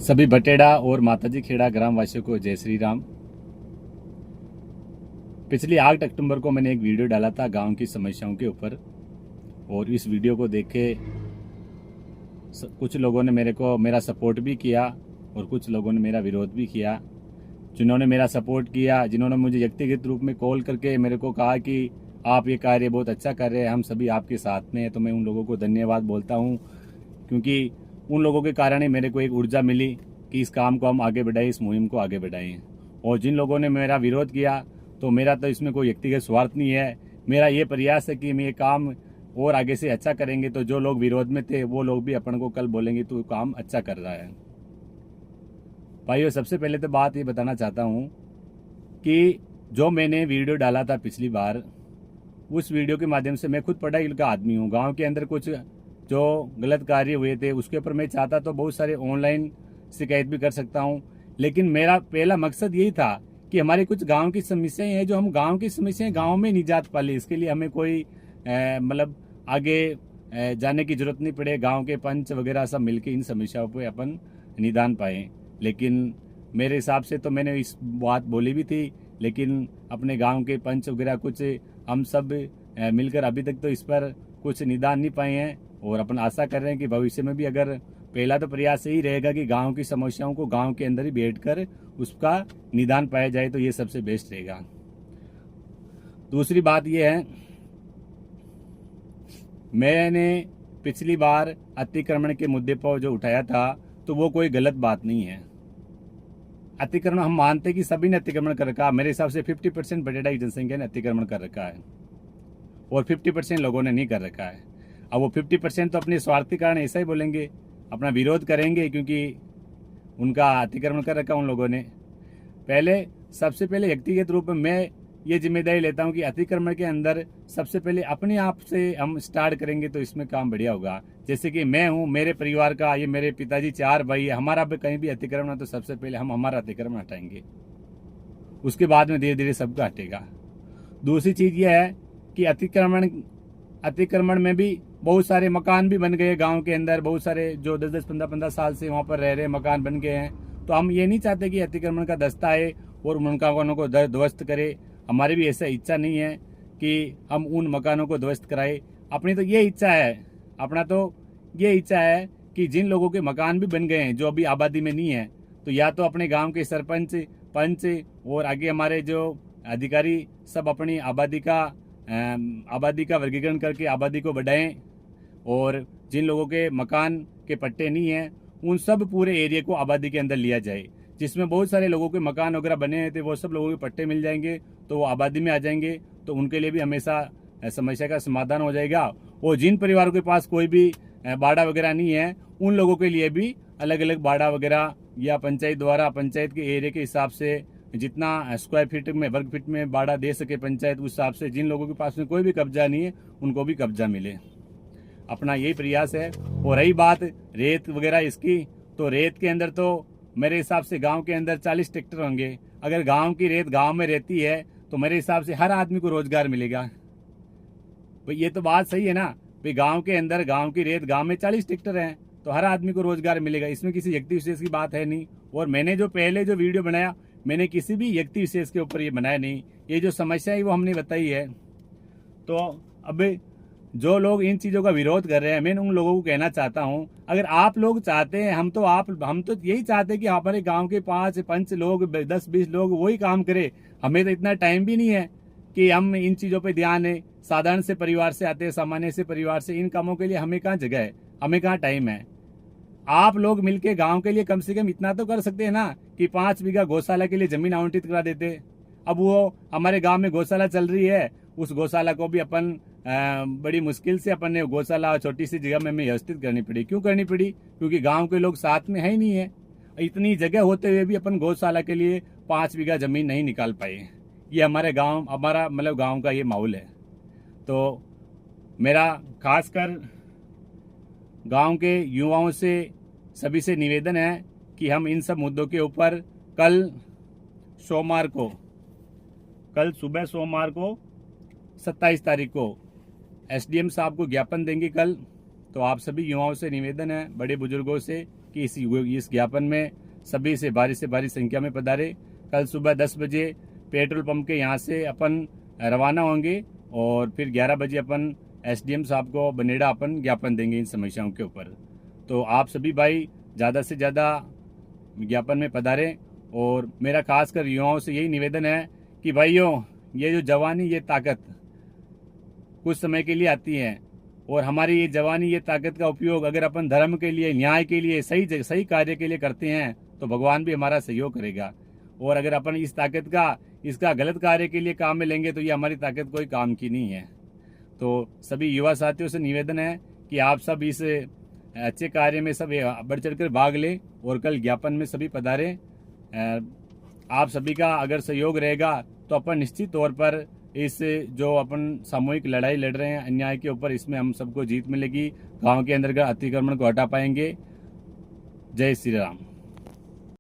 सभी बटेड़ा और माताजी खेड़ा ग्राम वासियों को जय श्री राम। पिछली 8 अक्टूबर को मैंने एक वीडियो डाला था गांव की समस्याओं के ऊपर, और इस वीडियो को देख के कुछ लोगों ने मेरा सपोर्ट भी किया और कुछ लोगों ने मेरा विरोध भी किया। जिन्होंने मेरा सपोर्ट किया, जिन्होंने मुझे व्यक्तिगत रूप में कॉल करके मेरे को कहा कि आप ये कार्य बहुत अच्छा कर रहे हैं, हम सभी आपके साथ में हैं, तो मैं उन लोगों को धन्यवाद बोलता हूँ, क्योंकि उन लोगों के कारण ही मेरे को एक ऊर्जा मिली कि इस काम को हम आगे बढ़ाएं, इस मुहिम को आगे बढ़ाएं। और जिन लोगों ने मेरा विरोध किया, तो मेरा तो इसमें कोई व्यक्तिगत स्वार्थ नहीं है। मेरा ये प्रयास है कि मैं ये काम और आगे से अच्छा करेंगे, तो जो लोग विरोध में थे वो लोग भी अपन को कल बोलेंगे तो काम अच्छा कर रहा है। भाइयों, सबसे पहले तो बात ये बताना चाहता हूँ कि जो मैंने वीडियो डाला था पिछली बार, उस वीडियो के माध्यम से मैं खुद पढ़ा लिखा आदमी हूँ। गांव के अंदर कुछ जो गलत कार्य हुए थे उसके ऊपर मैं चाहता तो बहुत सारे ऑनलाइन शिकायत भी कर सकता हूँ, लेकिन मेरा पहला मकसद यही था कि हमारे कुछ गांव की समस्याएं हैं, जो हम गांव की समस्याएं गांव में निजात पाले, इसके लिए हमें कोई मतलब आगे जाने की जरूरत नहीं पड़े। गांव के पंच वगैरह सब मिलके इन समस्याओं पे अपन निदान पाए। लेकिन मेरे हिसाब से तो मैंने इस बात बोली भी थी, लेकिन अपने गांव के पंच वगैरह कुछ हम सब मिलकर अभी तक तो इस पर कुछ निदान नहीं पाए हैं। और अपन आशा कर रहे हैं कि भविष्य में भी, अगर पहला तो प्रयास यही रहेगा कि गांव की समस्याओं को गांव के अंदर ही बैठकर उसका निदान पाया जाए, तो ये सबसे बेस्ट रहेगा। दूसरी बात ये है, मैंने पिछली बार अतिक्रमण के मुद्दे पर जो उठाया था, तो वो कोई गलत बात नहीं है। अतिक्रमण हम मानते कि सभी ने अतिक्रमण कर रखा। मेरे हिसाब से 50% बटेड़ा की जनसंख्या ने अतिक्रमण कर रखा है और 50% लोगों ने नहीं कर रखा है। अब वो 50% तो अपने स्वार्थ के कारण ऐसा ही बोलेंगे, अपना विरोध करेंगे, क्योंकि उनका अतिक्रमण कर रखा उन लोगों ने। सबसे पहले व्यक्तिगत रूप में मैं ये जिम्मेदारी लेता हूँ कि अतिक्रमण के अंदर सबसे पहले अपने आप से हम स्टार्ट करेंगे तो इसमें काम बढ़िया होगा। जैसे कि मैं हूँ, मेरे परिवार का, ये मेरे पिताजी 4 भाई है, हमारा भी कहीं भी अतिक्रमण है तो सबसे पहले हम हमारा अतिक्रमण हटाएंगे, उसके बाद में धीरे धीरे सबका हटेगा। दूसरी चीज़ यह है कि अतिक्रमण में भी बहुत सारे मकान भी बन गए गांव के अंदर। बहुत सारे जो 10-10, 15-15 साल से वहाँ पर रह रहे मकान बन गए हैं, तो हम ये नहीं चाहते कि अतिक्रमण का दस्ता आए और उन मकानों को ध्वस्त करे। हमारी भी ऐसा इच्छा नहीं है कि हम उन मकानों को ध्वस्त कराए। अपनी तो ये इच्छा है कि जिन लोगों के मकान भी बन गए हैं जो अभी आबादी में नहीं है, तो या तो अपने गाँव के सरपंच, पंच और आगे हमारे जो अधिकारी सब अपनी आबादी का वर्गीकरण करके आबादी को बढ़ाएं, और जिन लोगों के मकान के पट्टे नहीं हैं उन सब पूरे एरिया को आबादी के अंदर लिया जाए। जिसमें बहुत सारे लोगों के मकान वगैरह बने हैं थे, वो सब लोगों के पट्टे मिल जाएंगे तो वो आबादी में आ जाएंगे, तो उनके लिए भी हमेशा समस्या का समाधान हो जाएगा। और जिन परिवारों के पास कोई भी बाड़ा वगैरह नहीं है, उन लोगों के लिए भी अलग अलग बाड़ा वगैरह या पंचायत द्वारा पंचायत के एरिया के हिसाब से जितना स्क्वायर फीट में, वर्ग फीट में बाड़ा दे सके पंचायत, उस हिसाब से जिन लोगों के पास में कोई भी कब्जा नहीं है उनको भी कब्जा मिले। अपना यही प्रयास है। और रही बात रेत वगैरह इसकी, तो रेत के अंदर तो मेरे हिसाब से गांव के अंदर 40 ट्रैक्टर होंगे। अगर गांव की रेत गांव में रहती है तो मेरे हिसाब से हर आदमी को रोजगार मिलेगा। भाई ये तो बात सही है ना, भाई गांव के अंदर गांव की रेत, गांव में 40 ट्रैक्टर हैं तो हर आदमी को रोजगार मिलेगा। इसमें किसी व्यक्ति विशेष की बात है नहीं। और मैंने जो पहले जो वीडियो बनाया, मैंने किसी भी व्यक्ति विशेष के ऊपर ये बनाया नहीं। ये जो समस्या है वो हमने बताई है। तो अब जो लोग इन चीज़ों का विरोध कर रहे हैं, मैं उन लोगों को कहना चाहता हूं, अगर आप लोग चाहते हैं, हम तो यही चाहते हैं कि हमारे गांव के 5 पंच लोग, 10-20 लोग वही काम करें। हमें तो इतना टाइम भी नहीं है कि हम इन चीज़ों पे ध्यान दें। साधारण से परिवार से आते हैं, सामान्य से परिवार से, इन कामों के लिए हमें कहाँ जगह है, हमें कहाँ टाइम है। आप लोग मिलके गांव के लिए कम से कम इतना तो कर सकते हैं ना कि 5 बीघा गौशाला के लिए जमीन आवंटित करा देते। अब वो हमारे गांव में गौशाला चल रही है, उस गौशाला को भी अपन बड़ी मुश्किल से अपन ने गौशाला छोटी सी जगह में व्यवस्थित करनी पड़ी। क्यों करनी पड़ी? क्योंकि गांव के लोग साथ में है ही नहीं है। इतनी जगह होते हुए भी अपन गौशाला के लिए 5 बीघा जमीन नहीं निकाल पाए। ये हमारा मतलब गाँव का ये माहौल है। तो मेरा खासकर गांव के युवाओं से, सभी से निवेदन है कि हम इन सब मुद्दों के ऊपर कल सुबह सोमवार को 27 तारीख को एसडीएम साहब को ज्ञापन देंगे कल। तो आप सभी युवाओं से निवेदन है, बड़े बुजुर्गों से, कि इस ज्ञापन में सभी से भारी संख्या में पधारे। कल सुबह 10 बजे पेट्रोल पंप के यहाँ से अपन रवाना होंगे और फिर 11 बजे अपन SDM साहब को बनेड़ा अपन ज्ञापन देंगे इन समस्याओं के ऊपर। तो आप सभी भाई ज़्यादा से ज़्यादा ज्ञापन में पधारें। और मेरा खासकर युवाओं से यही निवेदन है कि भाइयों, ये जो जवानी, ये ताकत कुछ समय के लिए आती है और हमारी ये जवानी, ये ताकत का उपयोग अगर अपन धर्म के लिए, न्याय के लिए, सही कार्य के लिए करते हैं तो भगवान भी हमारा सहयोग करेगा। और अगर अपन इस ताकत का, इसका गलत कार्य के लिए काम में लेंगे तो ये हमारी ताकत कोई काम की नहीं है। तो सभी युवा साथियों से निवेदन है कि आप सब इस अच्छे कार्य में सब बढ़ चढ़कर भाग लें और कल ज्ञापन में सभी पधारें। आप सभी का अगर सहयोग रहेगा तो अपन निश्चित तौर पर इस जो अपन सामूहिक लड़ाई लड़ रहे हैं अन्याय के ऊपर, इसमें हम सबको जीत मिलेगी। गांव के अंदर का अतिक्रमण को हटा पाएंगे। जय श्री राम।